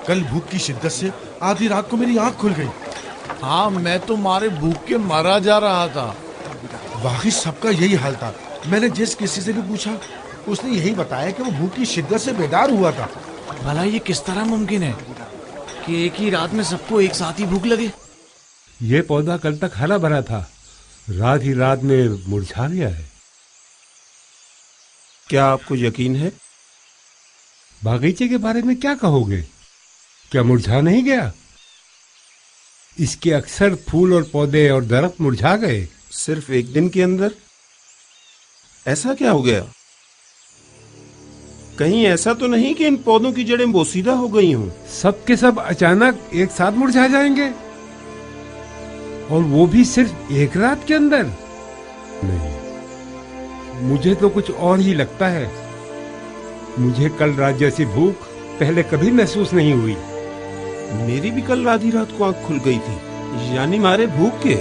कल भूख की शिद्दत से आधी रात को मेरी आंख खुल गई। हाँ, मैं तो मारे भूख के मरा जा रहा था। वाकई सबका यही हाल था। मैंने जिस किसी से भी पूछा उसने यही बताया कि वो भूख की शिद्दत से बेदार हुआ था। भला ये किस तरह मुमकिन है कि एक ही रात में सबको एक साथ ही भूख लगे? ये पौधा कल तक हरा भरा था, रात ही रात में मुरझा गया है। क्या आपको यकीन है? बागीचे के बारे में क्या कहोगे? क्या मुरझा नहीं गया? इसके अक्सर फूल और पौधे और दरख्त मुरझा गए। सिर्फ एक दिन के अंदर? ऐसा क्या हो गया? कहीं ऐसा तो नहीं कि इन पौधों की जड़ें बोसीदा हो गई हों? सब के सब अचानक एक साथ मुरझा जाएंगे, और वो भी सिर्फ एक रात के अंदर? नहीं, मुझे तो कुछ और ही लगता है। मुझे कल रात जैसी भूख पहले कभी महसूस नहीं हुई। मेरी भी कल आधी रात को आंख खुल गई थी, यानी मारे भूख के।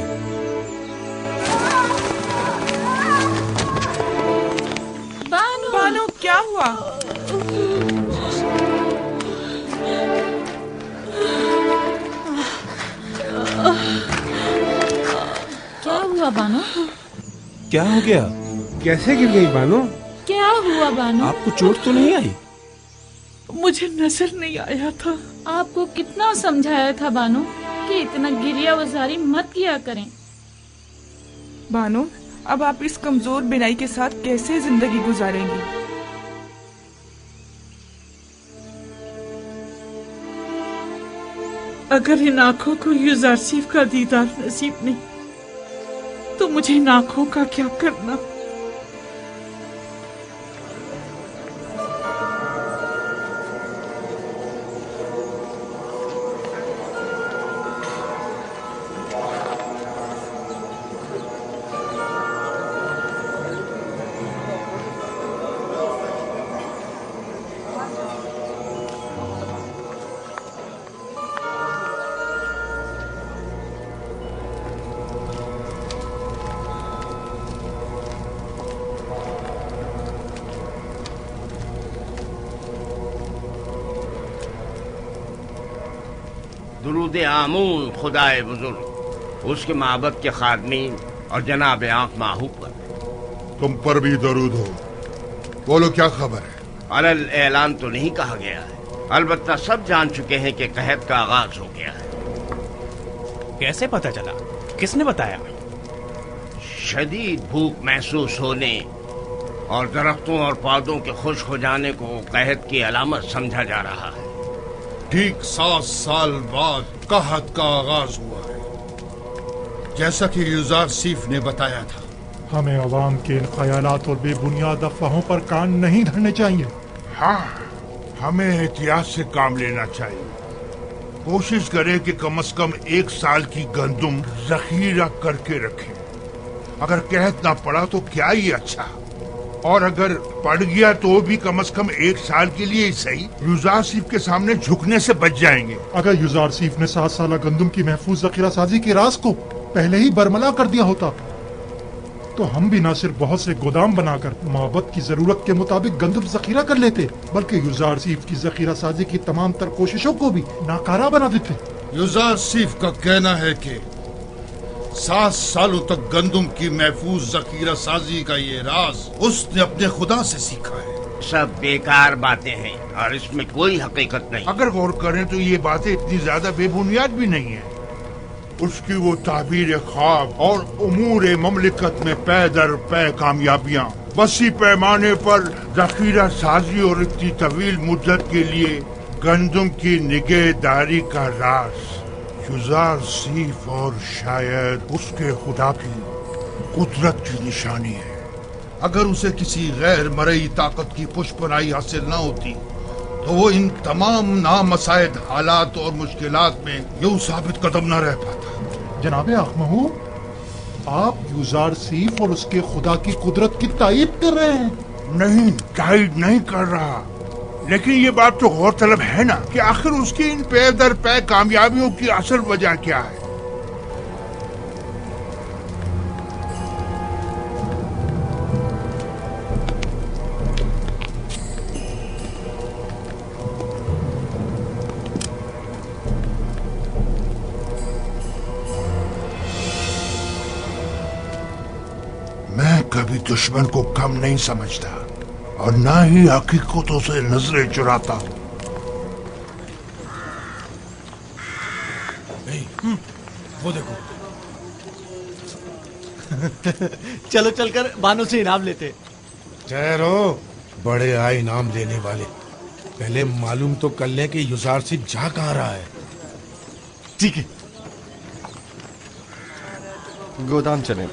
बानो, क्या हुआ? क्या हुआ बानो? क्या हो गया? कैसे गिर गई बानो? क्या हुआ बानो? आपको चोट तो नहीं आई? मुझे नजर नहीं आया था। आपको कितना समझाया था बानो कि इतना गिरिया वजारी मत किया करें। बानो, अब आप इस कमजोर बिनाई के साथ कैसे जिंदगी गुजारेंगी? अगर इन आंखों को युजारसीफ का दीदार नसीब नहीं तो मुझे इन आंखों का क्या करना? दुरूद आमून खुदाए बुजुर्ग, उसके माबद के खादमीन और जनाब आंख माहू पर। तुम पर भी दरूद हो। बोलो, क्या खबर है? अलल ऐलान तो नहीं कहा गया है, अलबत्ता सब जान चुके हैं कि कहत का आगाज हो गया है। कैसे पता चला? किसने बताया? शदीद भूख महसूस होने और दरख्तों और पौधों के खुश्क हो जाने को कहत की अलामत समझा जा रहा है। ठीक 7 साल बाद कहत का आगाज हुआ है, जैसा कि युजार सीफ ने बताया था। हमें अवाम के इन ख्यालात और बेबुनियाद अफवाहों पर कान नहीं धरने चाहिए। हाँ, हमें एहतियात से काम लेना चाहिए। कोशिश करें कि कम से कम 1 साल की गंदुम जखीरा करके रखें। अगर कहत ना पड़ा तो क्या ही अच्छा, और अगर पड़ गया तो भी कम से कम 1 साल के लिए ही सही युजार सीफ के सामने झुकने से बच जाएंगे। अगर युजार सीफ ने 7 साल गंदुम की महफूज जखीरा साजी के राज को पहले ही बरमला कर दिया होता तो हम भी न सिर्फ बहुत से गोदाम बनाकर माबद की जरूरत के मुताबिक गंदुम जखीरा कर लेते, बल्कि युजार सीफ की जखीरा साजी की तमाम तर कोशिशों को भी नाकारा बना देते। युजार सीफ का कहना है कि 7 सालों तक गंदुम की महफूज जखीरा साजी का ये राज उसने अपने खुदा से सीखा है। सब बेकार बातें हैं और इसमें कोई हकीकत नहीं। अगर गौर करें तो ये बातें इतनी ज्यादा बेबुनियाद भी नहीं है। उसकी वो ताबीर ख्वाब और उमूर ममलिकत में पै दर पै कामयाबियां, वसी पैमाने पर जखीरा साजी और इतनी तवील मुद्दत के लिए गंदुम की निगहदारी का राज युजार सीफ और शायद उसके खुदा की कुदरत की निशानी है। अगर उसे किसी गैर मरई ताकत की पुष्पनाई हासिल न होती तो वो इन तमाम नामसाइद हालात और मुश्किलात में यूं साबित कदम न रह पाता। जनाबे आखमहू, आप युजार सीफ और उसके खुदा की कुदरत की तारीफ कर रहे हैं? नहीं, तारीफ नहीं कर रहा, लेकिन ये बात तो गौरतलब है ना कि आखिर उसकी इन पै दर पै कामयाबियों की असल वजह क्या है। कभी दुश्मन को कम नहीं समझता और ना ही हकीकतों से नजरें चुराता। वो देखो। चलो चलकर बानो से इनाम लेते। ठहरो, बड़े आए इनाम लेने वाले। पहले मालूम तो कर लें कि युजार सिंह जा कहाँ रहा है। ठीक है, गोदाम चलें।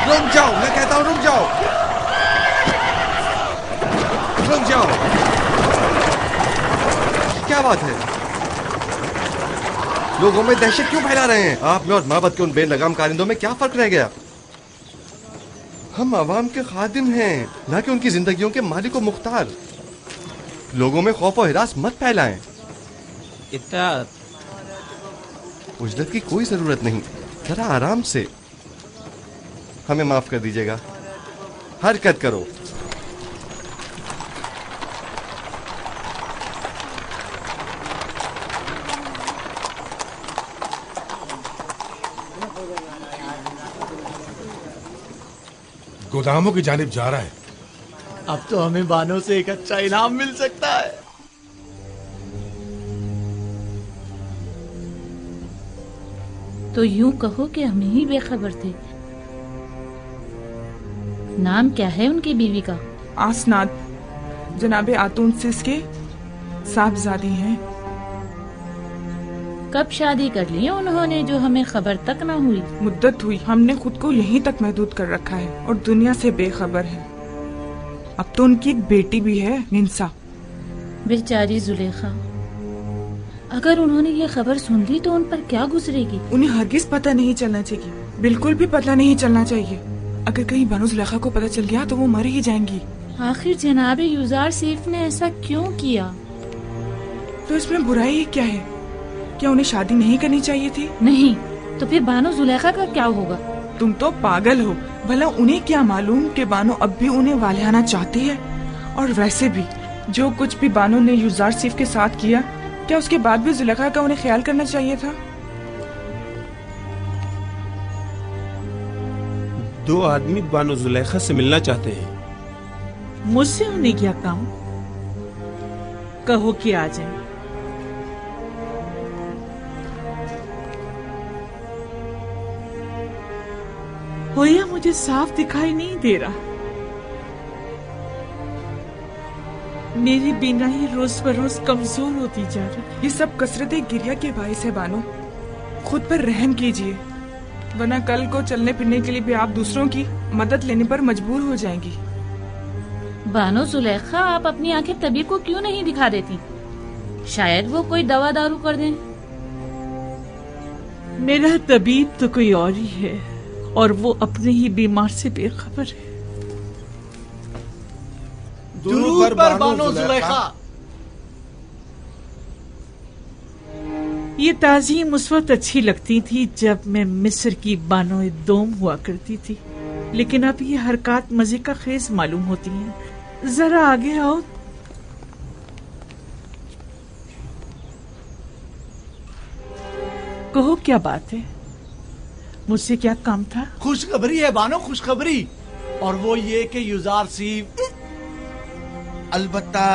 रुक जाओ, मैं कहता हूं रुक जाओ। क्या बात है? लोगों में दहशत क्यों फैला रहे हैं? आप में और माबद के उन बेलगाम कारिंदों में क्या फर्क रह गया? हम अवाम के खादिम हैं, ना कि उनकी जिंदगियों के मालिक व मुख्तार। लोगों में खौफ और हिरास मत फैलाएं। इतना उजरत की कोई जरूरत नहीं, जरा आराम से। हमें माफ कर दीजिएगा, हरकत करो। गोदामों की जानिब जा रहा है। अब तो हमें बानो से एक अच्छा इनाम मिल सकता है। तो यूं कहो कि हम ही बेखबर थे। नाम क्या है उनकी बीवी का? आसनाद, जनाबे आतून सिस के साहबजादी हैं। कब शादी कर ली उन्होंने जो हमें खबर तक ना हुई? मुद्दत हुई, हमने खुद को यहीं तक महदूद कर रखा है और दुनिया से बेखबर है। अब तो उनकी एक बेटी भी है, निंसा। बेचारी जुलेखा, अगर उन्होंने ये खबर सुन ली तो उन पर क्या गुजरेगी? उन्हें हरगिज पता नहीं चलना चाहिए, बिल्कुल भी पता नहीं चलना चाहिए। अगर कहीं बानो जुलेखा को पता चल गया तो वो मर ही जाएंगी। आखिर जनाबे युजार सिफ ने ऐसा क्यों किया? तो इसमें बुराई क्या है? क्या उन्हें शादी नहीं करनी चाहिए थी? नहीं, तो फिर बानो जुलेखा का क्या होगा? तुम तो पागल हो। भला उन्हें क्या मालूम कि बानो अब भी उन्हें वालियाना चाहती है। और वैसे भी जो कुछ भी बानो ने युजार सिफ के साथ किया, क्या उसके बाद भी जुलेखा का उन्हें ख्याल करना चाहिए था? दो आदमी बानो जुलेखा से मिलना चाहते हैं। मुझसे उन्हें क्या काम? कहो कि आ जाए। होया मुझे साफ दिखाई नहीं दे रहा। मेरी बीनाई रोज बरोज कमजोर होती जा रही। ये सब कसरतें गिरिया के बाइस है बानो। खुद पर रहम कीजिए, वरना कल को चलने फिरने के लिए भी आप दूसरों की मदद लेने पर मजबूर हो जाएंगी। बानो जुलेखा, आप अपनी आंखें तबीब को क्यों नहीं दिखा देती? शायद वो कोई दवा दारू कर दें। मेरा तबीब तो कोई और ही है और वो अपने ही बीमार से बेखबर है। दुरूद पर बानो जुलेखा। ये ताज़ीम उस वक्त अच्छी लगती थी जब मैं मिस्र की बानो दोम हुआ करती थी, लेकिन अब ये हरकत मजे का खेज मालूम होती हैं। जरा आगे आओ। कहो क्या बात है? मुझसे क्या काम था? खुशखबरी है बानो, खुशखबरी। और वो ये कि युजार सिफ। अलबत्ता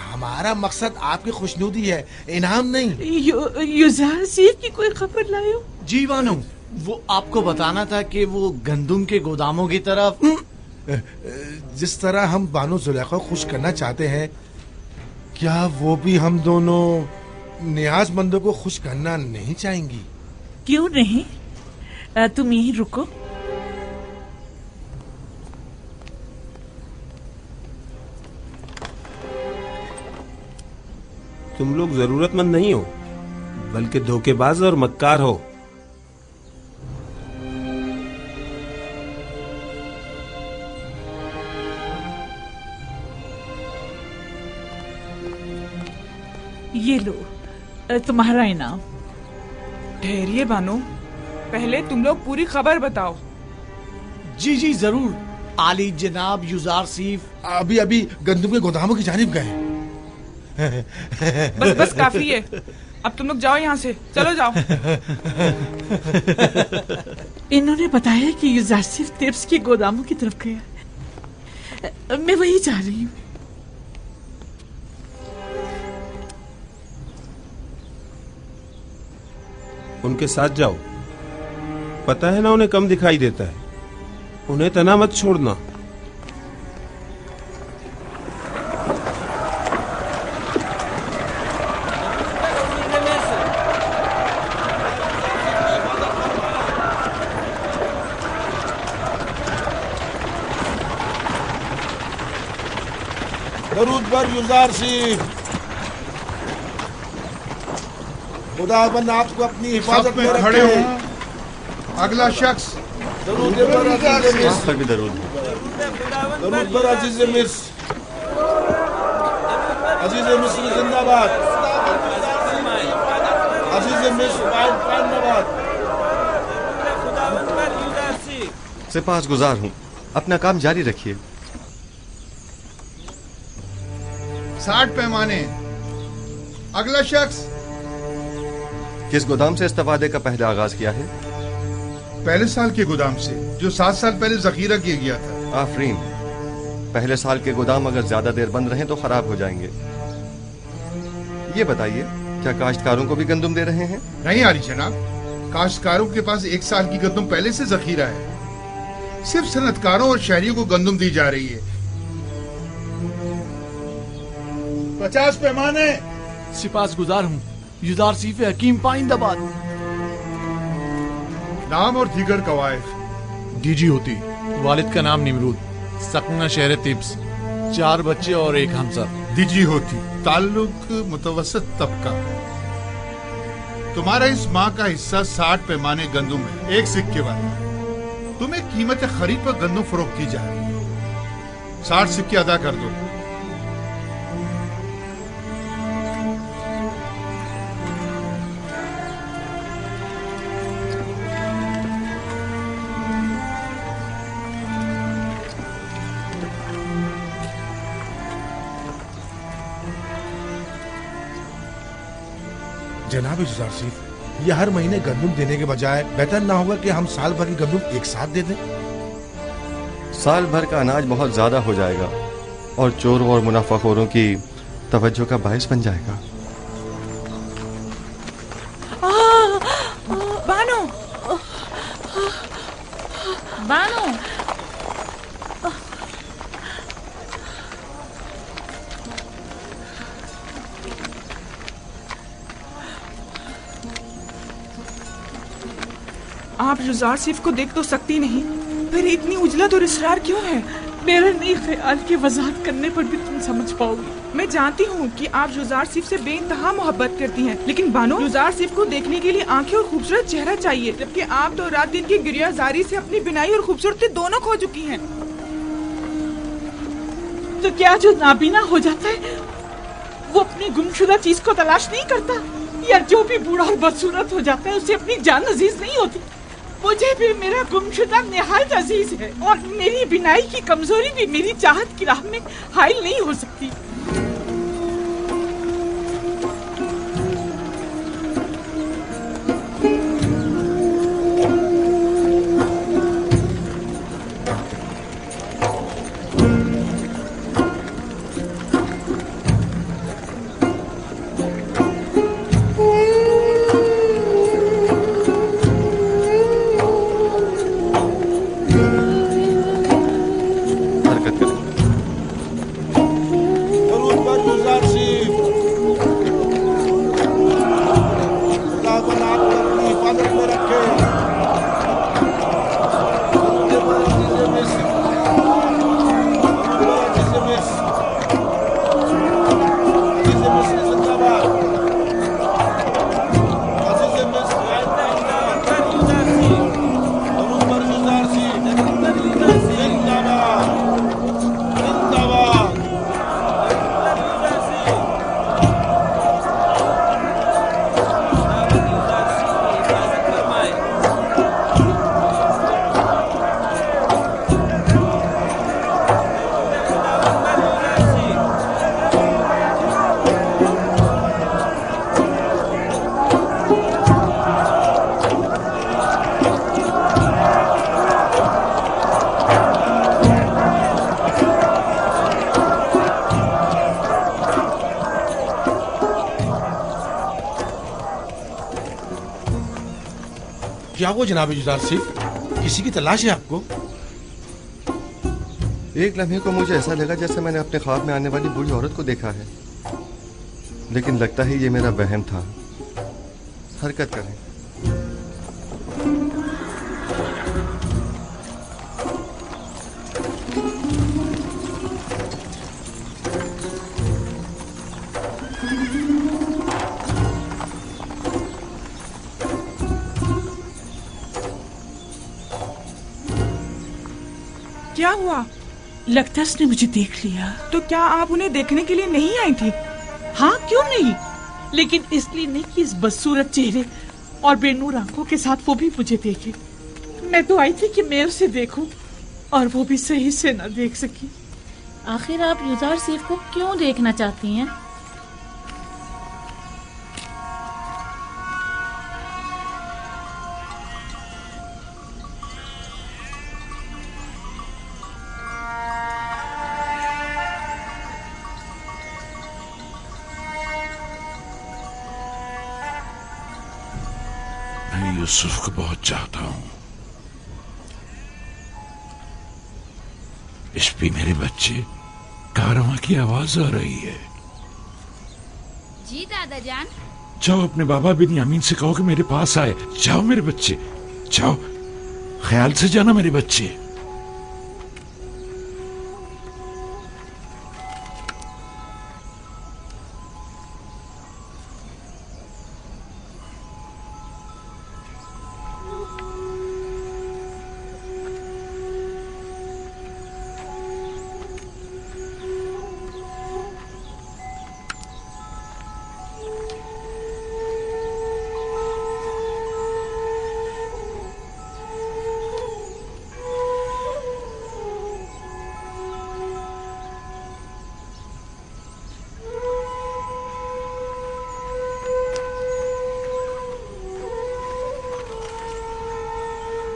हमारा मकसद आपकी खुशनुदी है, इनाम नहीं। युजार सिफ की कोई खबर लाए हो? जी बानो, वो आपको बताना था कि वो गंदुम के गोदामों की तरफ। जिस तरह हम बानो जुलेखा को खुश करना चाहते हैं, क्या वो भी हम दोनों नियाजमंदों को खुश करना नहीं चाहेंगी? क्यों नहीं? तुम यहीं रुको। तुम लोग जरूरतमंद नहीं हो, बल्कि धोखेबाज और मक्कार हो। ये लो तुम्हारा इनाम। ठहरिए बानो, पहले तुम लोग पूरी खबर बताओ। जी जी जरूर। आली जनाब युजार सिफ अभी अभी गंदुम के गोदामों की जानिब गए। बस बस काफी है, अब तुम लोग जाओ यहाँ से, चलो जाओ। इन्होंने बताया कि युजारसिफ तिब्स के गोदामों की तरफ गया, मैं वही जा रही हूँ। उनके साथ जाओ, पता है ना उन्हें कम दिखाई देता है, उन्हें तना मत छोड़ना। दरूद पर युजारसिफ, खुदाबंद आपको अपनी हिफाजत में खड़े रखे। हो। अगला शख्स दरूद पर अजीज मिस्र, पर भी दरूद। दरूद पर अजीज मिस्र, अजीज मिस्र जिंदाबाद, अजीज मिस्र जिंदाबाद। सिपाहगुजार हूँ, अपना काम जारी रखिए। 60 पैमाने। अगला शख्स। किस गोदाम से इस्तेफादे का पहला आगाज किया है? पहले साल के गोदाम से, जो 7 साल पहले जखीरा किया गया था। आफरीन, पहले साल के गोदाम अगर ज्यादा देर बंद रहें तो खराब हो जाएंगे। ये बताइए, क्या काश्तकारों को भी गंदम दे रहे हैं? नहीं आली जनाब, काश्तकारों के पास 1 साल की गंदम पहले से जखीरा है। सिर्फ सनतकारों और शहरियों को गंदम दी जा रही है। 50 पैमाने। सिपाहगुजार हूँ, युजारसिफ हकीम पाइंदाबाद। नाम और दीगर कवायद। डीजी होती, वालिद का नाम निमरूद, सकना शहर तिब्स, 4 बच्चे और 1 हमसर। दीजी होती, ताल्लुक मुतवसत तबका। तुम्हारा इस माह का हिस्सा 60 पैमाने गंदम है, 1 सिक्के वाला। तुम्हें कीमत खरीद पर गंदम फरोख्त की जा रही है, 60 सिक्के अदा कर दो। जनाब युजारसिफ, ये हर महीने गंदम देने के बजाय बेहतर ना होगा कि हम साल भर की गंदम एक साथ दे दें? साल भर का अनाज बहुत ज्यादा हो जाएगा और चोरों और मुनाफाखोरों की तवज्जो का बायस बन जाएगा। बानो, बानो, आप युजारसिफ को देख तो सकती नहीं, फिर इतनी उजलत और इसरार क्यों है? मेरा नहीं ख्याल कि वजाहत करने पर भी तुम समझ पाओगी। मैं जानती हूँ कि आप युजारसिफ से बेइंतहा मोहब्बत करती हैं, लेकिन बानो, युजारसिफ को देखने के लिए आंखें और खूबसूरत चेहरा चाहिए, जबकि आप तो रात दिन की गिरियाजारी से अपनी बिनाई और खूबसूरती दोनों खो चुकी हैं। तो क्या जो नाबीना हो जाता है वो अपनी गुमशुदा चीज को तलाश नहीं करता? या जो भी बूढ़ा और बदसूरत हो जाता है उसे अपनी जान अजीज नहीं होती? मुझे भी मेरा गुमशुदा निहायत अजीज है, और मेरी बिनाई की कमजोरी भी मेरी चाहत की राह में हाइल नहीं हो सकती। क्या हुआ जनाब युजार सिर्फ किसी की तलाश है आपको? एक लम्हे को मुझे ऐसा लगा जैसे मैंने अपने ख्वाब में आने वाली बूढ़ी औरत को देखा है, लेकिन लगता है ये मेरा वहम था। हरकत करें। क्या हुआ? लगता है उसने मुझे देख लिया। तो क्या आप उन्हें देखने के लिए नहीं आई थी? हाँ, क्यों नहीं, लेकिन इसलिए नहीं कि इस बदसूरत चेहरे और बेनूर आंखों के साथ वो भी मुझे देखे। मैं तो आई थी कि मैं उसे देखूं, और वो भी सही से न देख सकी। आखिर आप युजार सैफ को क्यों देखना चाहती हैं? मैं यूसुफ को बहुत चाहता हूँ। इस पे मेरे बच्चे, कारवां की आवाज आ रही है। जी दादा जान। जाओ अपने बाबा बिन्यामीन से कहो कि मेरे पास आए। जाओ मेरे बच्चे, जाओ, ख्याल से जाना मेरे बच्चे।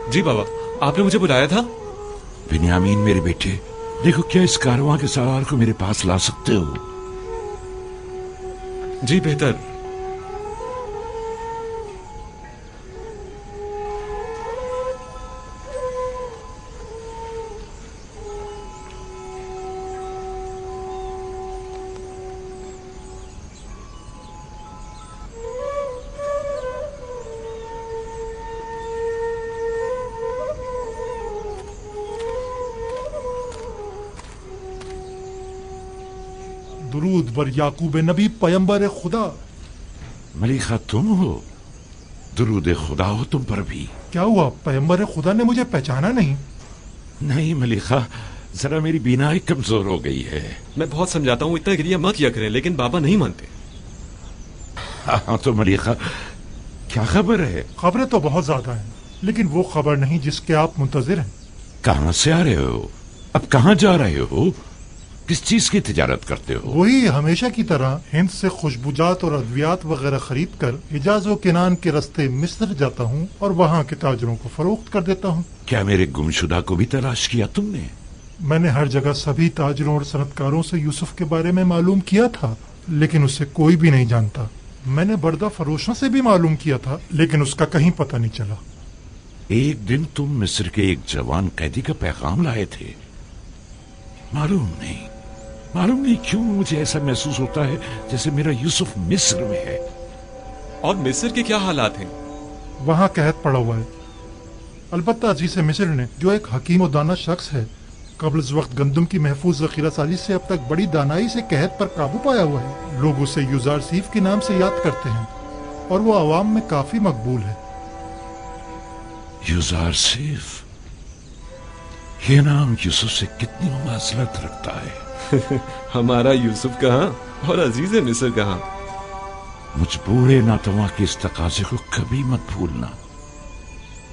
जी बाबा, आपने मुझे बुलाया था? बिन्यामीन मेरे बेटे, देखो क्या इस कारवां के सवार को मेरे पास ला सकते हो? जी बेहतर। दुरूद बर याकूब नबी पैगंबर खुदा। मलिका तुम हो? दुरूद खुदा हो तुम पर भी। क्या हुआ, पैगंबर खुदा ने मुझे पहचाना नहीं? नहीं मलिका, जरा मेरी बीनाई कमजोर हो गई है। मैं बहुत समझाता हूँ इतना गिरिया मत किया करें, लेकिन बाबा नहीं मानते। हाँ तो मलिका, क्या खबर है? खबरें तो बहुत ज्यादा हैं, लेकिन वो खबर नहीं जिसके आप मुंतजिर हैं। कहाँ से आ रहे हो? अब कहाँ जा रहे हो? किस चीज की तिजारत करते हो? वही हमेशा की तरह हिंद से खुशबुजात और अद्वियात वगैरह खरीद कर हिजाज व किनान के रास्ते मिस्र जाता हूँ और वहाँ के ताजरों को फरोख्त कर देता हूँ। क्या मेरे गुमशुदा को भी तलाश किया तुमने? मैंने हर जगह सभी ताजरों और सनतकारों से यूसुफ के बारे में मालूम किया था, लेकिन उसे कोई भी नहीं जानता। मैंने बर्दा फरोशों से भी मालूम किया था, लेकिन उसका कहीं पता नहीं चला। एक दिन तुम मिस्र के एक जवान कैदी का पैगाम लाए थे। मालूम नहीं क्यों मुझे ऐसा महसूस होता है जैसे मेरा यूसुफ मिस्र में है। और मिस्र के क्या हालात हैं? वहाँ कहत पड़ा हुआ है। अलबत्ता अजीज मिस्र ने, जो एक हकीम और दाना शख्स है, कब्ल वक्त गंदम की महफूज जखीरा साजी से अब तक बड़ी दानाई से कहत पर काबू पाया हुआ है। लोग उसे युजार सैफ के नाम से याद करते हैं और वो आवाम में काफी मकबूल है। युजार सैफ, ये नाम यूसुफ से कितनी मुमासलत रखता है। हमारा यूसुफ कहाँ और अजीज मिस्र कहाँ। मुझ बूढ़े नातवा के इस तकाजे को कभी मत भूलना।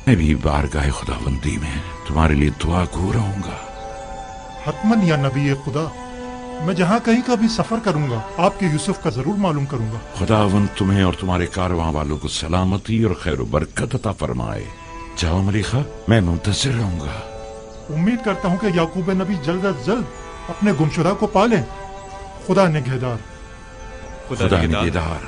मैं भी बारगाह खुदाबंदी में तुम्हारे लिए दुआ गो रहूंगा। हतमन या नबी खुदा, मैं जहाँ कहीं का भी सफर करूंगा आपके यूसुफ का जरूर मालूम करूंगा। खुदावंद तुम्हें और तुम्हारे कारवां वालों को सलामती और खैर बरकत अता फरमाए। जाओ मलिका, मैं मुंतजिर रहूंगा। उम्मीद करता हूँ कि याकूब नबी जल्द अज जल्द अपने गुमशुदा को पाले। खुदा निगहदार। खुदा निगहदार।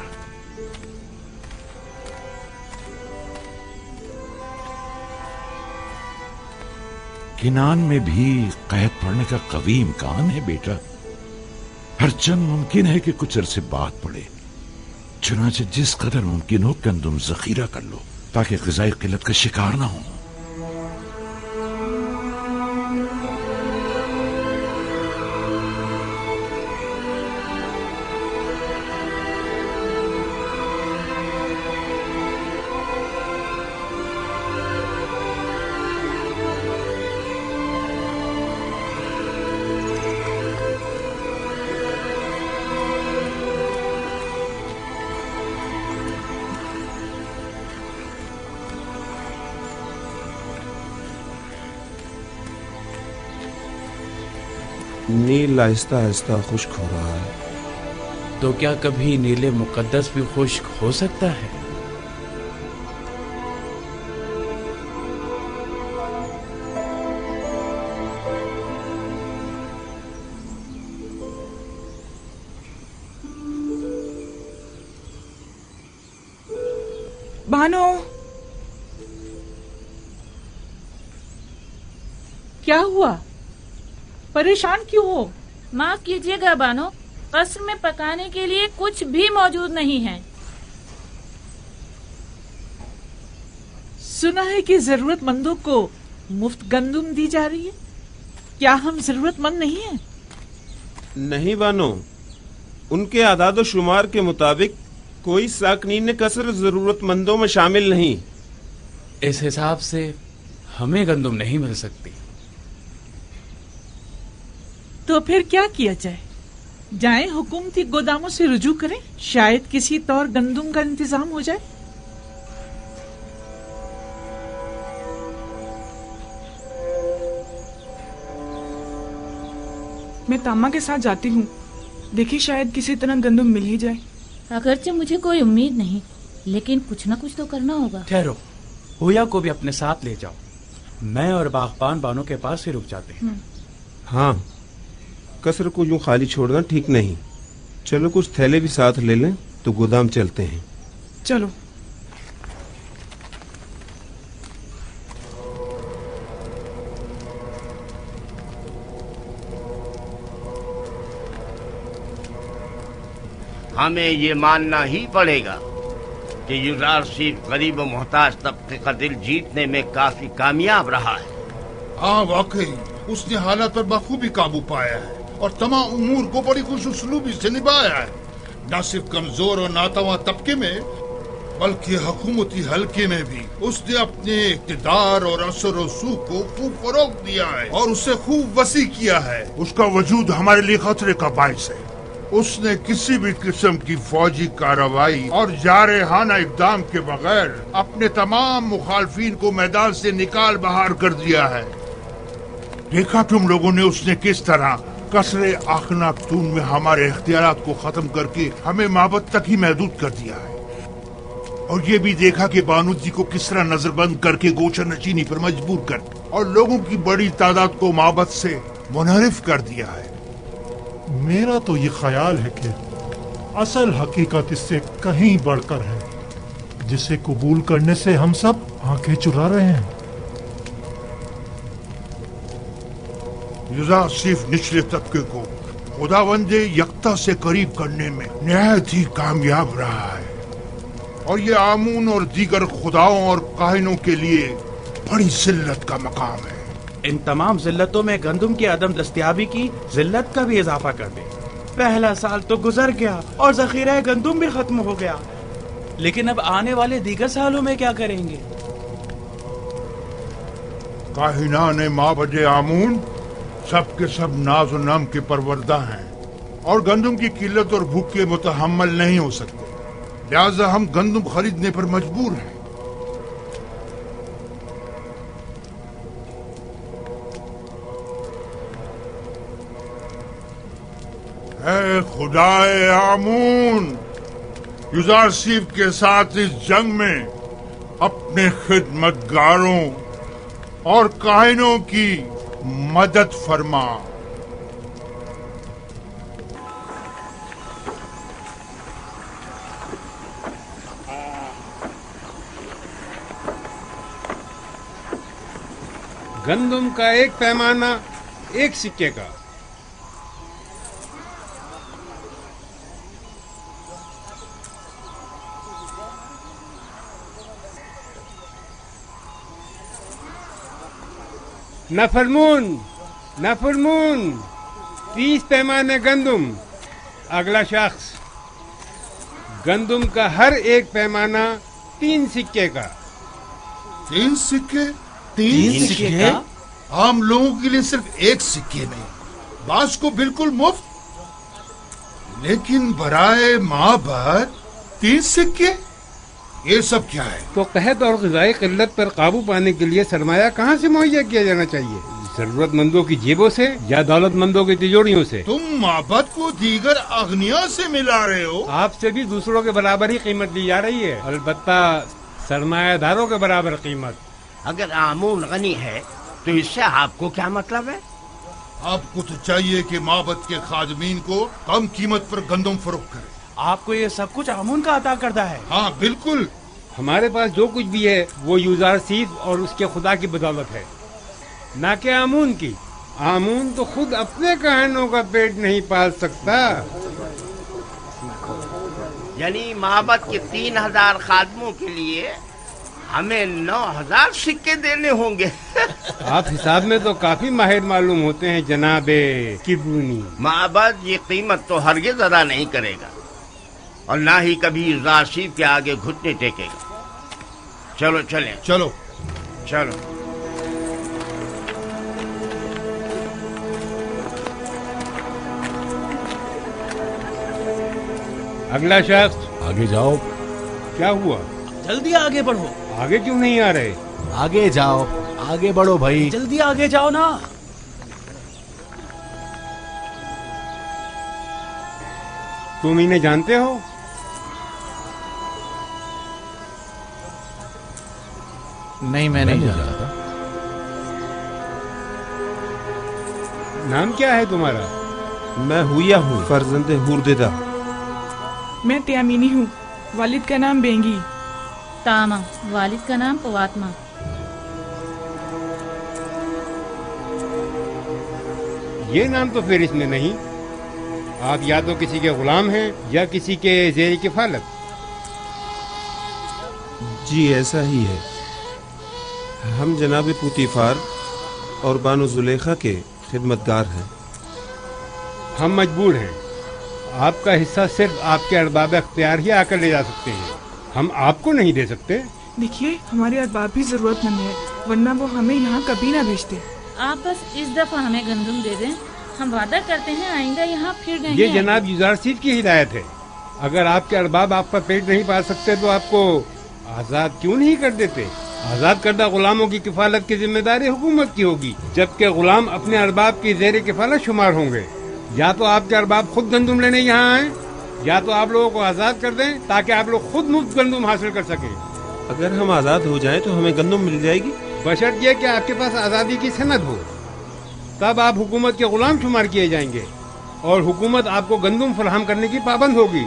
किनान में भी कैद पड़ने का कवी इम्कान है बेटा। हर चंद मुमकिन है कि कुछ अरसे बाद पड़े। चुनाचे जिस कदर मुमकिन हो गंदम जखीरा कर लो ताकि ग़िज़ाई किल्लत का शिकार ना हो। नील आहिस्ता आहिस्ता खुश्क हो रहा है। तो क्या कभी नीले मुकद्दस भी खुश्क हो सकता है? बानो, क्या हुआ? परेशान क्यों हो? माफ कीजिएगा बानो, कस्र में पकाने के लिए कुछ भी मौजूद नहीं है। सुना है कि जरूरतमंदों को मुफ्त गंदुम दी जा रही है। क्या हम जरूरतमंद नहीं हैं? नहीं बानो, उनके आदाद व शुमार के मुताबिक कोई साकनीन कसर जरूरतमंदों में शामिल नहीं। इस हिसाब से हमें गंदुम नहीं मिल सकती। तो फिर क्या किया जाए? जाएं हुकूमती गोदामों से रुजू करें, शायद किसी तौर गंदुम का इंतजाम हो जाए। मैं तामा के साथ जाती हूँ, देखिए शायद किसी तरह गंदुम मिल ही जाए। अगरचे मुझे कोई उम्मीद नहीं, लेकिन कुछ न कुछ तो करना होगा। ठहरो, हुया को भी अपने साथ ले जाओ। मैं और बागबान बानों के पास ही रुक जाते हैं। हाँ, कसर को यूं खाली छोड़ना ठीक नहीं। चलो कुछ थैले भी साथ ले लें तो गोदाम चलते हैं। चलो। हमें ये मानना ही पड़ेगा कि यूज़रशिप गरीब व मोहताज तबके का दिल जीतने में काफी कामयाब रहा है। हाँ वाकई उसने हालात पर बखूबी काबू पाया है और तमाम उमूर को बड़ी खुश उसलूबी से निभाया है। न सिर्फ कमजोर और नातवा तबके में बल्कि हुकूमती हल्के में भी उसने अपने इक़्तिदार और असर और सूख को खूब फरोग दिया है और उसे खूब वसी किया है। उसका वजूद हमारे लिए खतरे का बाइस है। उसने किसी भी किस्म की फौजी कार्रवाई और जारहाना इक़दाम के बगैर अपने तमाम मुखालफीन को मैदान से निकाल बाहर कर दिया है। देखा तुम लोगों ने उसने किस तरह कसरे आखनातून में हमारे इख्तियारात को खत्म करके हमें माबद तक ही महदूद कर दिया है। और ये भी देखा कि बानूजी को किस तरह नजरबंद करके गोचर नशीनी पर मजबूर कर और लोगों की बड़ी तादाद को माबद से मुनहरिफ कर दिया है। मेरा तो ये ख्याल है कि असल हकीकत इससे कहीं बढ़कर है, जिसे कबूल करने से हम सब आंखें चुरा रहे हैं। यूज़रशिप निचले तबके को खुदावंदे यकता से करीब करने में निहायत ही कामयाब रहा है और ये आमून और दीगर खुदाओं और काहिनों के लिए बड़ी जिल्लत का मकाम है। इन तमाम जिल्लतों में गंदुम की अदम दस्तयाबी की जिल्लत का भी इजाफा कर दे। पहला साल तो गुजर गया और जखीरा गंदुम भी खत्म हो गया, लेकिन अब आने वाले दीगर सालों में क्या करेंगे? काहिनान माबद आमून सब के सब नाज और नम के परवरदा हैं और गंदुम की किल्लत और भूख के मुतहम्मल नहीं हो सकते, लिहाजा हम गंदुम खरीदने पर मजबूर हैं। ऐ खुदाए आमून, यूज़रशिप के साथ इस जंग में अपने खिदमतगारों और काहिनों की मदद फरमा। गंदुम का एक पैमाना एक सिक्के का। नफरमून, नफरमून, 30 पैमाने गंदुम। अगला शख्स, गंदुम का हर एक पैमाना 3 सिक्के का। 3 सिक्के? 3 सिक्के का? आम लोगों के लिए सिर्फ 1 सिक्के में, बास को बिल्कुल मुफ्त। लेकिन बराए माबद 3 सिक्के, ये सब क्या है? तो कहत और ग़िज़ाई क़िल्लत पर काबू पाने के लिए सरमाया कहाँ से मुहैया किया जाना चाहिए? जरूरतमंदों की जेबों से या दौलतमंदों की तिजोरियों से? तुम माबद को दीगर अग्निया से मिला रहे हो। आपसे भी दूसरों के बराबर ही कीमत ली जा रही है, अलबत्ता सरमायादारों के बराबर कीमत। अगर आमून गनी है तो इससे आपको क्या मतलब है? आपको तो चाहिए कि माबद के खादमीन को कम कीमत पर गंदम फरोख्त करे। आपको ये सब कुछ आमून का अता करता है? हाँ बिल्कुल। हमारे पास जो कुछ भी है वो यूज़ारसीफ और उसके खुदा की बदौलत है, ना कि आमून की। आमून तो खुद अपने कहनों का पेट नहीं पाल सकता। यानी माबद के 3000 खादमों के लिए हमें 9000 सिक्के देने होंगे। आप हिसाब में तो काफी माहिर मालूम होते हैं जनाबे किबरूनी। माबद ये कीमत तो हरगिज़ अदा नहीं करेगा और ना ही कभी यूज़ारसीफ के आगे घुटने टेकेगा। चलो चलें। चलो चलो। अगला शख्स, आगे जाओ। क्या हुआ? जल्दी आगे बढ़ो। आगे क्यों नहीं आ रहे? आगे जाओ, आगे बढ़ो भाई। जल्दी आगे जाओ ना। तुम इन्हें जानते हो? नहीं, मैं नहीं जानता। नाम क्या है तुम्हारा? मैं हुया हूँ, फर्जंद हुरदेदा। मैं त्यामिनी हूँ, वालिद का नाम बेंगी। तामा, वालिद का नाम पवात्मा। ये नाम तो फिर इसमें नहीं। आप या तो किसी के गुलाम हैं या किसी के ज़ेर किफालत। जी ऐसा ही है। हम जनाब पुतीफार और बानो जुलेखा के खिदमतगार हैं। हम मजबूर हैं। आपका हिस्सा सिर्फ आपके अरबाब अख्तियार ही आकर ले जा सकते हैं, हम आपको नहीं दे सकते। देखिए, हमारे अरबाब भी जरूरतमंद है, वरना वो हमें यहाँ कभी ना भेजते। आप बस इस दफा हमें गंदम दे दें, हम वादा करते हैं आइंदा यहाँ फिर नहीं। ये जनाब यूज़ारसीफ की हिदायत है। अगर आपके अरबाब आपका पेट नहीं पाल सकते तो आपको आज़ाद क्यों नहीं कर देते? आज़ाद करदा गुलामों की किफालत की जिम्मेदारी हुकूमत की होगी, जबकि गुलाम अपने अरबाब की ज़ेर किफालत शुमार होंगे। या तो आपके अरबाब खुद गंदुम लेने यहाँ आए, या तो आप लोगों को आज़ाद कर दें ताकि आप लोग खुद मुफ्त गंदुम हासिल कर सकें। अगर हम आज़ाद हो जाएं तो हमें गंदुम मिल जाएगी, बशर्त ये कि आपके पास आज़ादी की सनद हो। तब आप हुकूमत के गुलाम शुमार किए जाएंगे और हुकूमत आपको गंदुम फराहम करने की पाबंद होगी।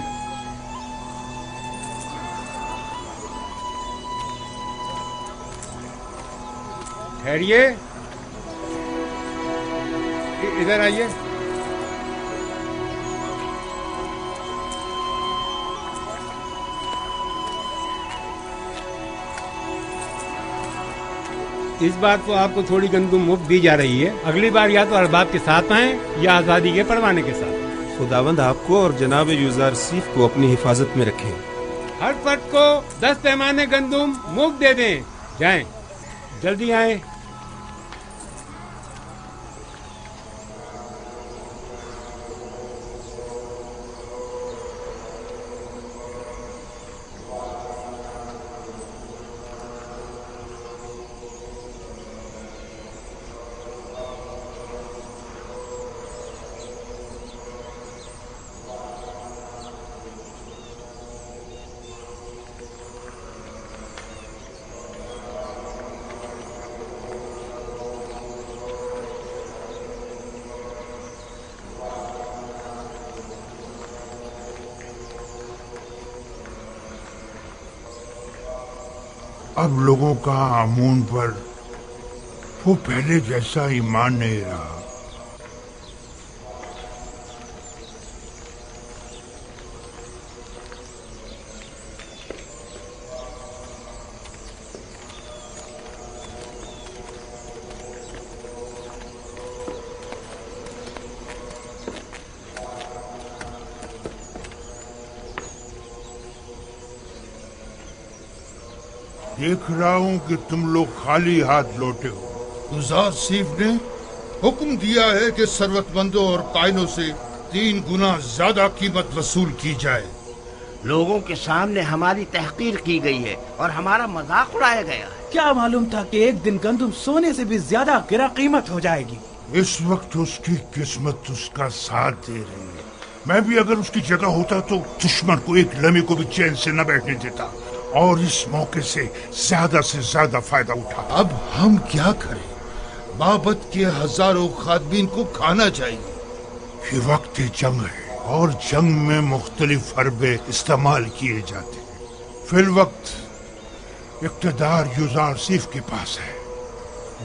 ठहरिए, इधर आइए। इस बार तो आपको थोड़ी गंदुम मुफ्त दी जा रही है। अगली बार या तो अरबाब के साथ आएं या आज़ादी के परवाने के साथ। खुदावंद आपको और जनाब यूज़ारसीफ को अपनी हिफाजत में रखें। हर फर्द को 10 पैमाने गंदुम मुफ्त दे दें। जाएं, जल्दी आएं। अब लोगों का आमून पर वो पहले जैसा ईमान नहीं रहा। देख रहा हूं कि तुम लोग खाली हाथ लौटे हो। गुजार सीफ ने हुक्म दिया है कि जरूरतमंदों और कायनों से 3 गुना ज्यादा कीमत वसूल की जाए। लोगों के सामने हमारी तहकीर की गई है और हमारा मजाक उड़ाया गया है। क्या मालूम था कि एक दिन गंदम सोने से भी ज्यादा गिरा कीमत हो जाएगी। इस वक्त उसकी किस्मत उसका साथ दे रही है। मैं भी अगर उसकी जगह होता तो दुश्मन को एक लम्हे को भी चैन से न बैठने देता और इस मौके से ज्यादा फायदा उठा। अब हम क्या करें? माबद के हजारों खादमीन को खाना चाहिए। ये वक्त जंग है और जंग में मुख्तलिफ हरबे इस्तेमाल किए जाते हैं। फिल वक्त इक़्तिदार युज़ार सीफ के पास है,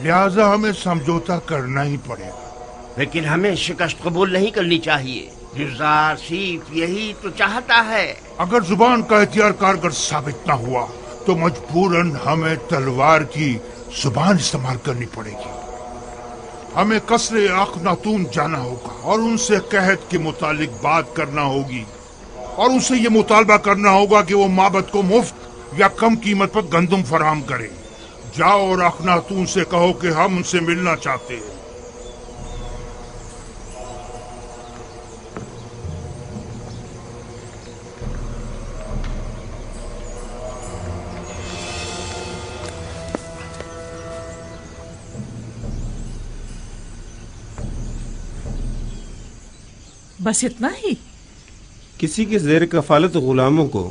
लिहाजा हमें समझौता करना ही पड़ेगा। लेकिन हमें शिकस्त कबूल नहीं करनी चाहिए। युज़ार सीफ यही तो चाहता है। अगर जुबान का इख्तियार कारगर साबित न हुआ तो मजबूरन हमें तलवार की जुबान इस्तेमाल करनी पड़ेगी। हमें कसरे अखनातून जाना होगा और उनसे कहत के मुतालिक बात करना होगी और उनसे ये मुतालबा करना होगा कि वो माबद को मुफ्त या कम कीमत पर गंदम फराहम करे। जाओ और अखनातून से कहो कि हम उनसे मिलना चाहते हैं। बस इतना ही? किसी के ज़ेर कफालत गुलामों को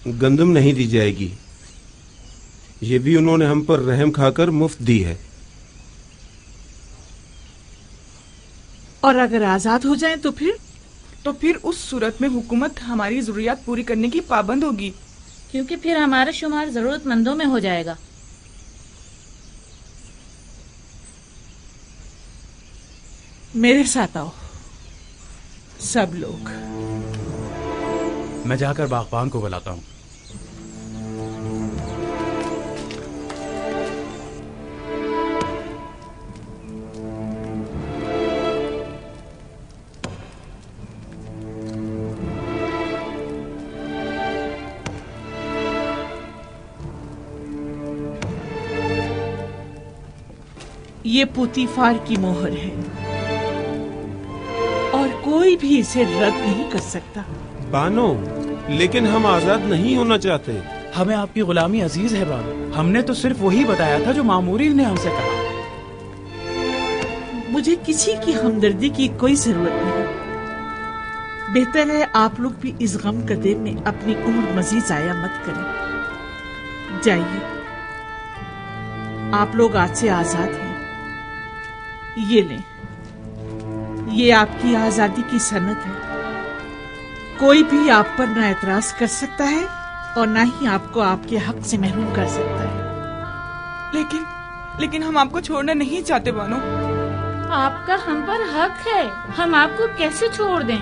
गंदम नहीं दी जाएगी। ये भी उन्होंने हम पर रहम खाकर मुफ्त दी है। और अगर आजाद हो जाएं तो फिर उस सूरत में हुकूमत हमारी जरूरियात पूरी करने की पाबंद होगी, क्योंकि फिर हमारा शुमार जरूरतमंदों में हो जाएगा। मेरे साथ आओ सब लोग। मैं जाकर बागबान को बुलाता हूँ। ये पुतीफार की मोहर है और कोई भी इसे रद्द नहीं कर सकता। बानो, लेकिन हम आजाद नहीं होना चाहते। हमें आपकी गुलामी अजीज है बानो। हमने तो सिर्फ वही बताया था जो मामूरीन ने हमसे कहा। मुझे किसी की हमदर्दी की कोई जरूरत नहीं। बेहतर है आप लोग भी इस गम कदे में अपनी उम्र मजीद जाया मत करें। जाइए, आप लोग आज से आजाद हैं। ये लें, ये आपकी आजादी की सनद है। कोई भी आप पर ना एतराज कर सकता है और ना ही आपको आपके हक से महरूम कर सकता है। लेकिन हम आपको छोड़ना नहीं चाहते बानो। आपका हम पर हक है, हम आपको कैसे छोड़ दें?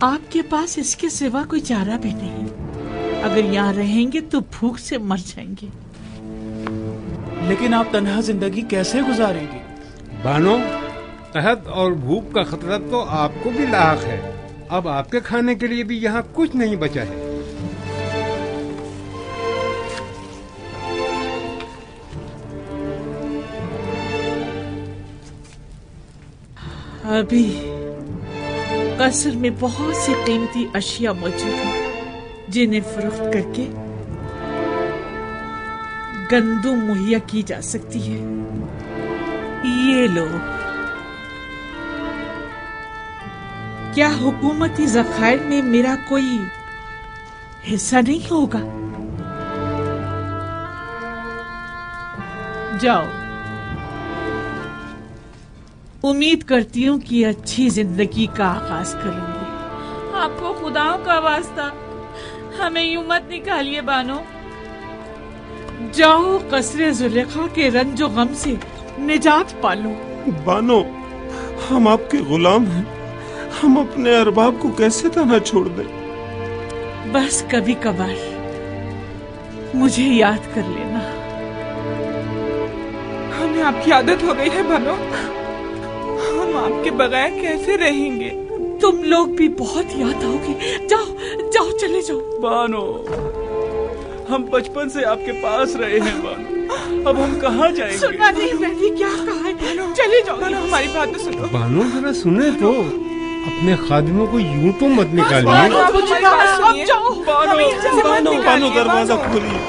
आपके पास इसके सिवा कोई चारा भी नहीं। अगर यहाँ रहेंगे तो भूख से मर जाएंगे। लेकिन आप तन्हा जिंदगी कैसे गुजारेंगे? बानो, कहत और भूख का खतरा तो आपको भी लाक है। अब आपके खाने के लिए भी यहाँ कुछ नहीं बचा है। अभी कसर में बहुत सी कीमती अशिया मौजूद हैं जिन्हें फरोख्त करके गंदम मुहैया की जा सकती है। ये लो। क्या हुकूमती ज़खायर में मेरा कोई हिस्सा नहीं होगा? जाओ, उम्मीद करती हूँ कि अच्छी जिंदगी का आगाज करूंगी। आपको खुदाओं का वास्ता हमें यूं मत निकालिए बानो। जाओ कसरे जुलेखा के रंजो गम से निजात पालो। बानो, हम आपके गुलाम हैं, हम अपने अरबाब को कैसे तन्हा छोड़ दें? बस कभी कभार मुझे याद कर लेना। हमें आपकी आदत हो गई है बानो, हम आपके बगैर कैसे रहेंगे? तुम लोग भी बहुत याद आओगे। जाओ जाओ चले जाओ। बानो, हम बचपन से आपके पास रहे हैं बानो, अब हम कहाँ जाएंगे? सुना नहीं मैंने क्या कहा है? चले जाओ। बानो हमारी बात तो सुनो। बानो जरा सुने तो, अपने खादिमों को यूं तो मत निकालिए। अब जाओ। बानो दरवाजा खोलिए।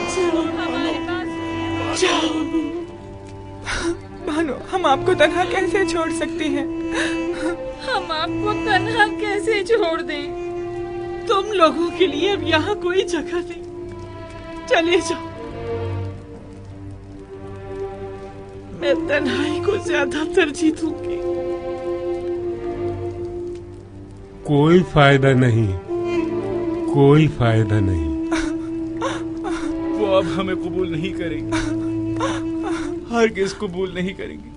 बानो, हम आपको तन्हा कैसे छोड़ सकते हैं? हम आपको तन्हा कैसे छोड़ दें? तुम लोगों के लिए अब यहाँ कोई जगह नहीं, चले जाओ। मैं तन्हाई को ज्यादा तरजीह दूंगी। कोई फायदा नहीं, कोई फायदा नहीं। वो अब हमें कबूल नहीं करेंगे, हरगिज़ कबूल नहीं करेंगे।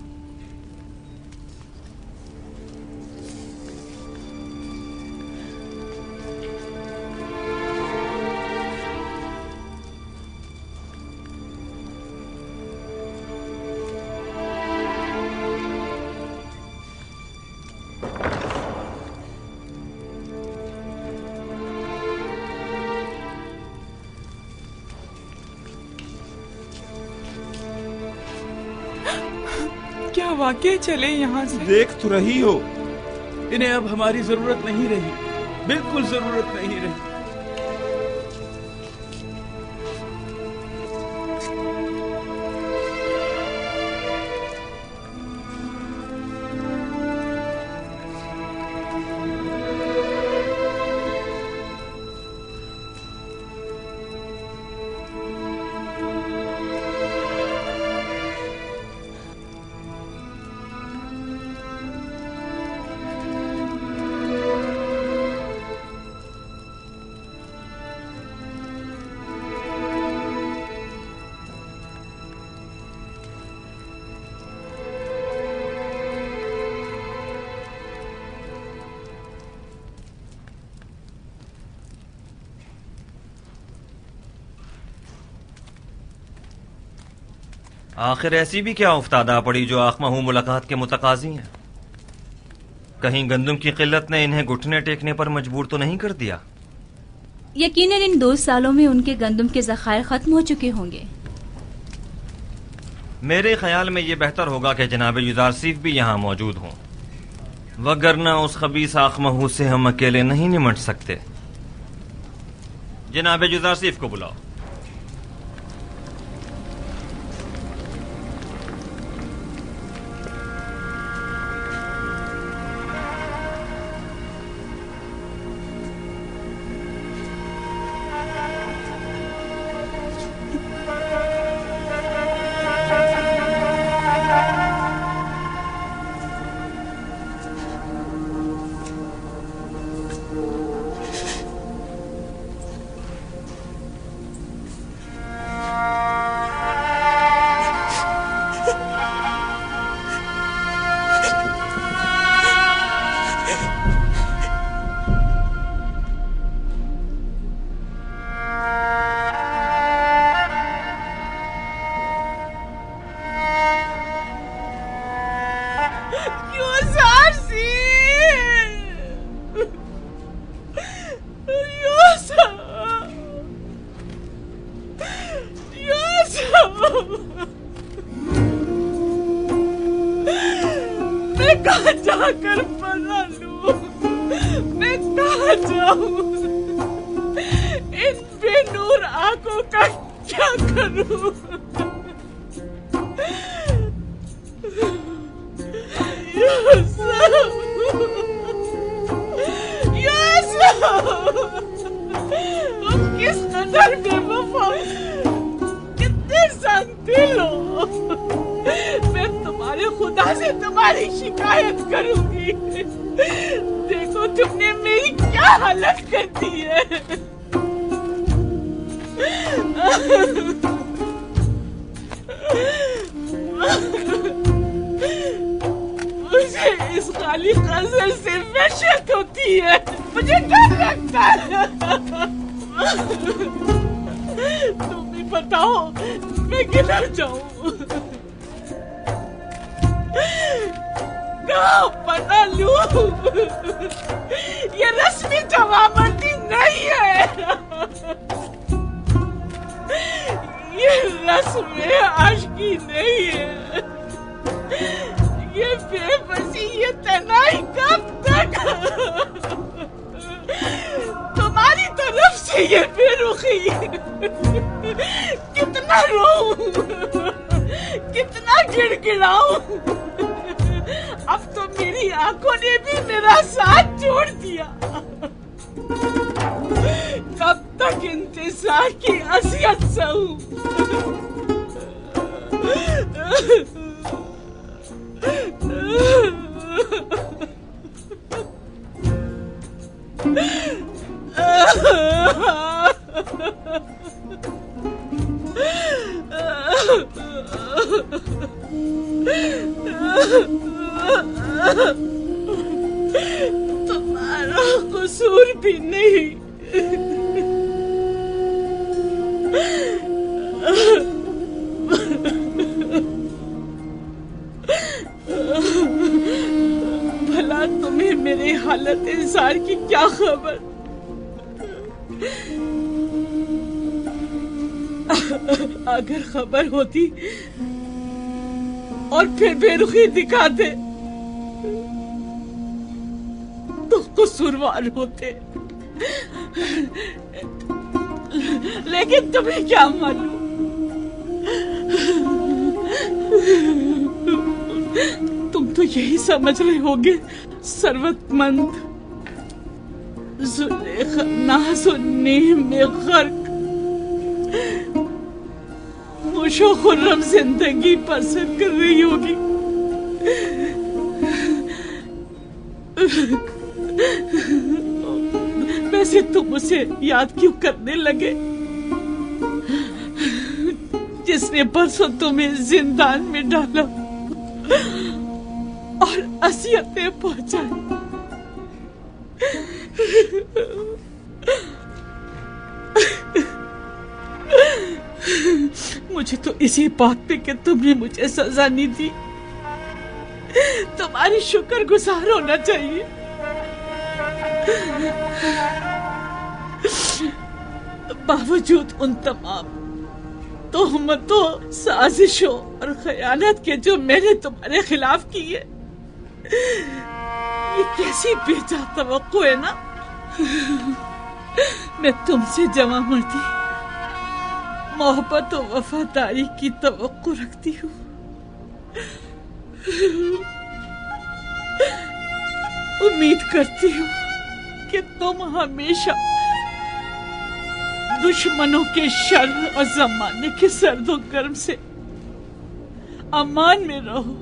क्या वाकई चले यहाँ से? देख तो रही हो, इन्हें अब हमारी जरूरत नहीं रही, बिल्कुल जरूरत नहीं रही। आखिर ऐसी भी क्या उफ्तादा पड़ी जो आखमहू मुलाकात के मुतकाजी हैं? कहीं गंदम की किल्लत ने इन्हें घुटने टेकने पर मजबूर तो नहीं कर दिया? यकीनन इन 2 सालों में उनके गंदम के ज़खायर खत्म हो चुके होंगे। मेरे ख्याल में ये बेहतर होगा कि जनाब युजारसीफ भी यहाँ मौजूद हों, वगरना उस खबीस आखमहू से हम अकेले नहीं निमट सकते। जनाब युजारसीफ को बुलाओ। मैं कहाँ जाकर पना लूं? मैं कहाँ जाऊं? इन बेनूर आंखों का क्या करूं? तुम किस कदर बेवफा, कितने संदिल हो। मैं तुम्हारे खुदा से तुम्हारी शिकायत करूंगी। देखो तुमने मेरी क्या हालत कर दी है। کالی خنزر سے وحشت ہوتی ہے، مجھے ڈر لگتا ہے۔ تم بھی بتاؤ میں کدھر جاؤں، کہاں پناہ لوں؟ یہ رسمی جوامردی نہیں ہے، یہ رسم عاشقی نہیں ہے، یہ بے بسی، یہ تنہائی کب تک؟ تمہاری طرف سے یہ بے رخی، کتنا روؤں، کتنا گڑ گڑاؤں، اب تو میری آنکھوں نے بھی میرا ساتھ چھوڑ دیا۔ کب تک انتظار کی اذیت سہوں؟ تمہارا قصور بھی نہیں، بھلا تمہیں میرے حالت انسان کی کیا خبر؟ اگر خبر ہوتی اور پھر بے رخی دکھاتے تو قصوروار ہوتے، لیکن تمہیں کیا معلوم، تم تو یہی سمجھ رہے ہوگے ثروت مند زلیخا ناز و نیم میں غرق خوش و خرم زندگی بسر کر رہی ہوگی، ویسے تم اسے یاد کیوں کرنے لگے جس نے پرسوں تمہیں زندان میں ڈالا اور اذیتیں پہنچائی؟ مجھے تو اسی بات پہ کہ تم نے مجھے سزا نہیں دی تمہاری شکر گزار ہونا چاہیے۔ باوجود ان تمام تہمتوں، سازشوں اور خیانت کے جو میں نے تمہارے خلاف کی ہے، یہ کیسی بے جا توقع ہے نا۔ میں تم سے جمع مردی، محبت و وفاداری کی توقع رکھتی ہوں۔ امید کرتی ہوں کہ تم ہمیشہ دشمنوں کے شر اور زمانے کے سرد و گرم سے امان میں رہو،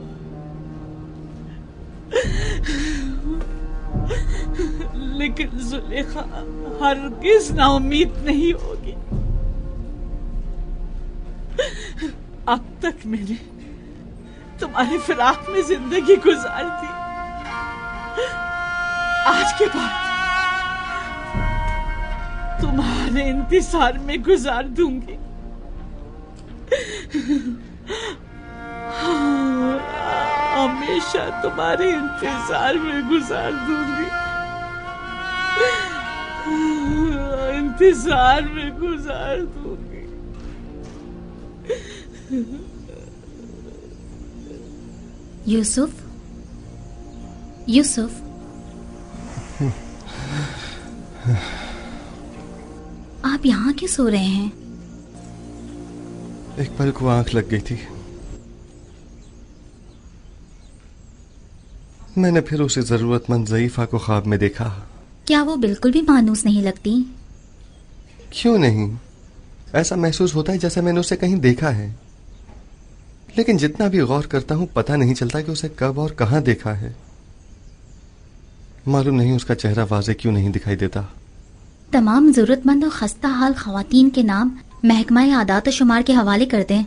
لیکن زلیخا ہرگز نا امید نہیں ہوگی۔ اب تک میں نے تمہارے فراق میں زندگی گزار دی، آج کے بعد تمہارے انتظار میں گزار دوں گی۔ ہمیشہ تمہارے انتظار میں گزار دوں گی، انتظار میں گزار دوں گی۔ یوسف، یوسف، آپ یہاں کیوں سو رہے ہیں؟ ایک پل کو آنکھ لگ گئی تھی، میں نے پھر اسے ضرورت مند ضعیفہ کو خواب میں دیکھا۔ کیا وہ بالکل بھی مانوس نہیں لگتی؟ کیوں نہیں، ایسا محسوس ہوتا ہے جیسے میں نے اسے کہیں دیکھا ہے، لیکن جتنا بھی غور کرتا ہوں پتہ نہیں چلتا کہ اسے کب اور کہاں دیکھا ہے۔ معلوم نہیں اس کا چہرہ واضح کیوں نہیں دکھائی دیتا۔ تمام ضرورت مند اور خستہ حال خواتین کے نام محکمہ اعداد و شمار کے حوالے کر دیں،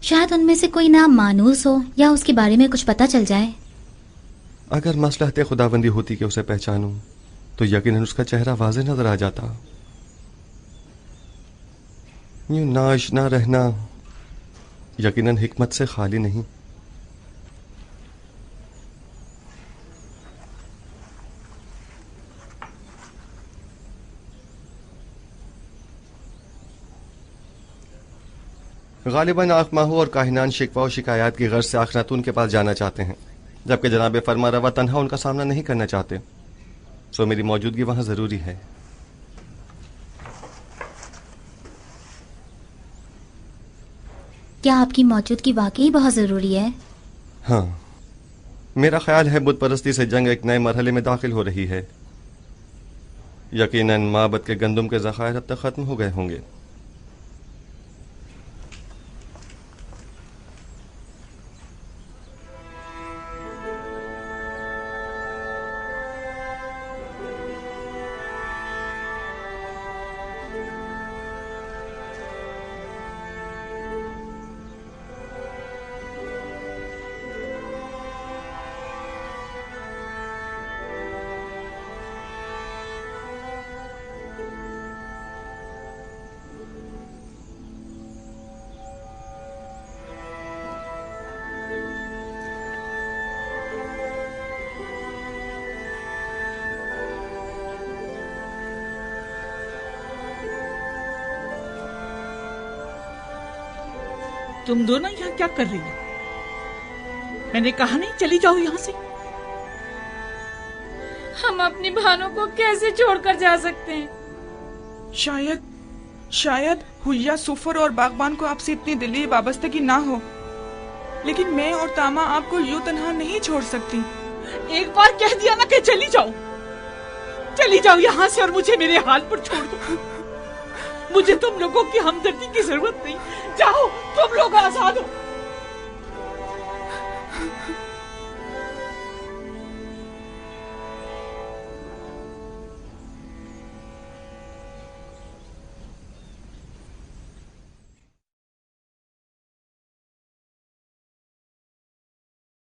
شاید ان میں سے کوئی نام مانوس ہو یا اس کے بارے میں کچھ پتہ چل جائے۔ اگر مصلحت خداوندی ہوتی کہ اسے پہچانوں تو یقیناً اس کا چہرہ واضح نظر آ جاتا. یوں ناآشنا رہنا یقیناً حکمت سے خالی نہیں. غالباً آنکھ ماہو اور کاہنان شکوہ و شکایات کی غرض سے آخناتون کے پاس جانا چاہتے ہیں، جبکہ جناب فرما روا تنہا ان کا سامنا نہیں کرنا چاہتے. سو میری موجودگی وہاں ضروری ہے. کیا آپ کی موجودگی واقعی بہت ضروری ہے؟ ہاں، میرا خیال ہے بت پرستی سے جنگ ایک نئے مرحلے میں داخل ہو رہی ہے. یقیناً معبد کے گندم کے ذخائر اب تک ختم ہو گئے ہوں گے. تم دونوں یہاں کیا کر رہی ہو؟ میں نے کہا نہیں چلی جاؤ یہاں سے. ہم اپنی بہنوں کو کیسے چھوڑ کر جا سکتے ہیں؟ شاید حلیہ سفر اور باغبان کو آپ سے اتنی دلی وابستگی نہ ہو، لیکن میں اور تاما آپ کو یوں تنہا نہیں چھوڑ سکتی. ایک بار کہہ دیا نا کہ چلی جاؤ یہاں سے اور مجھے میرے حال پر چھوڑ دو. مجھے تم لوگوں کی ہمدردی کی ضرورت نہیں. جاؤ، تم لوگ آزاد ہو.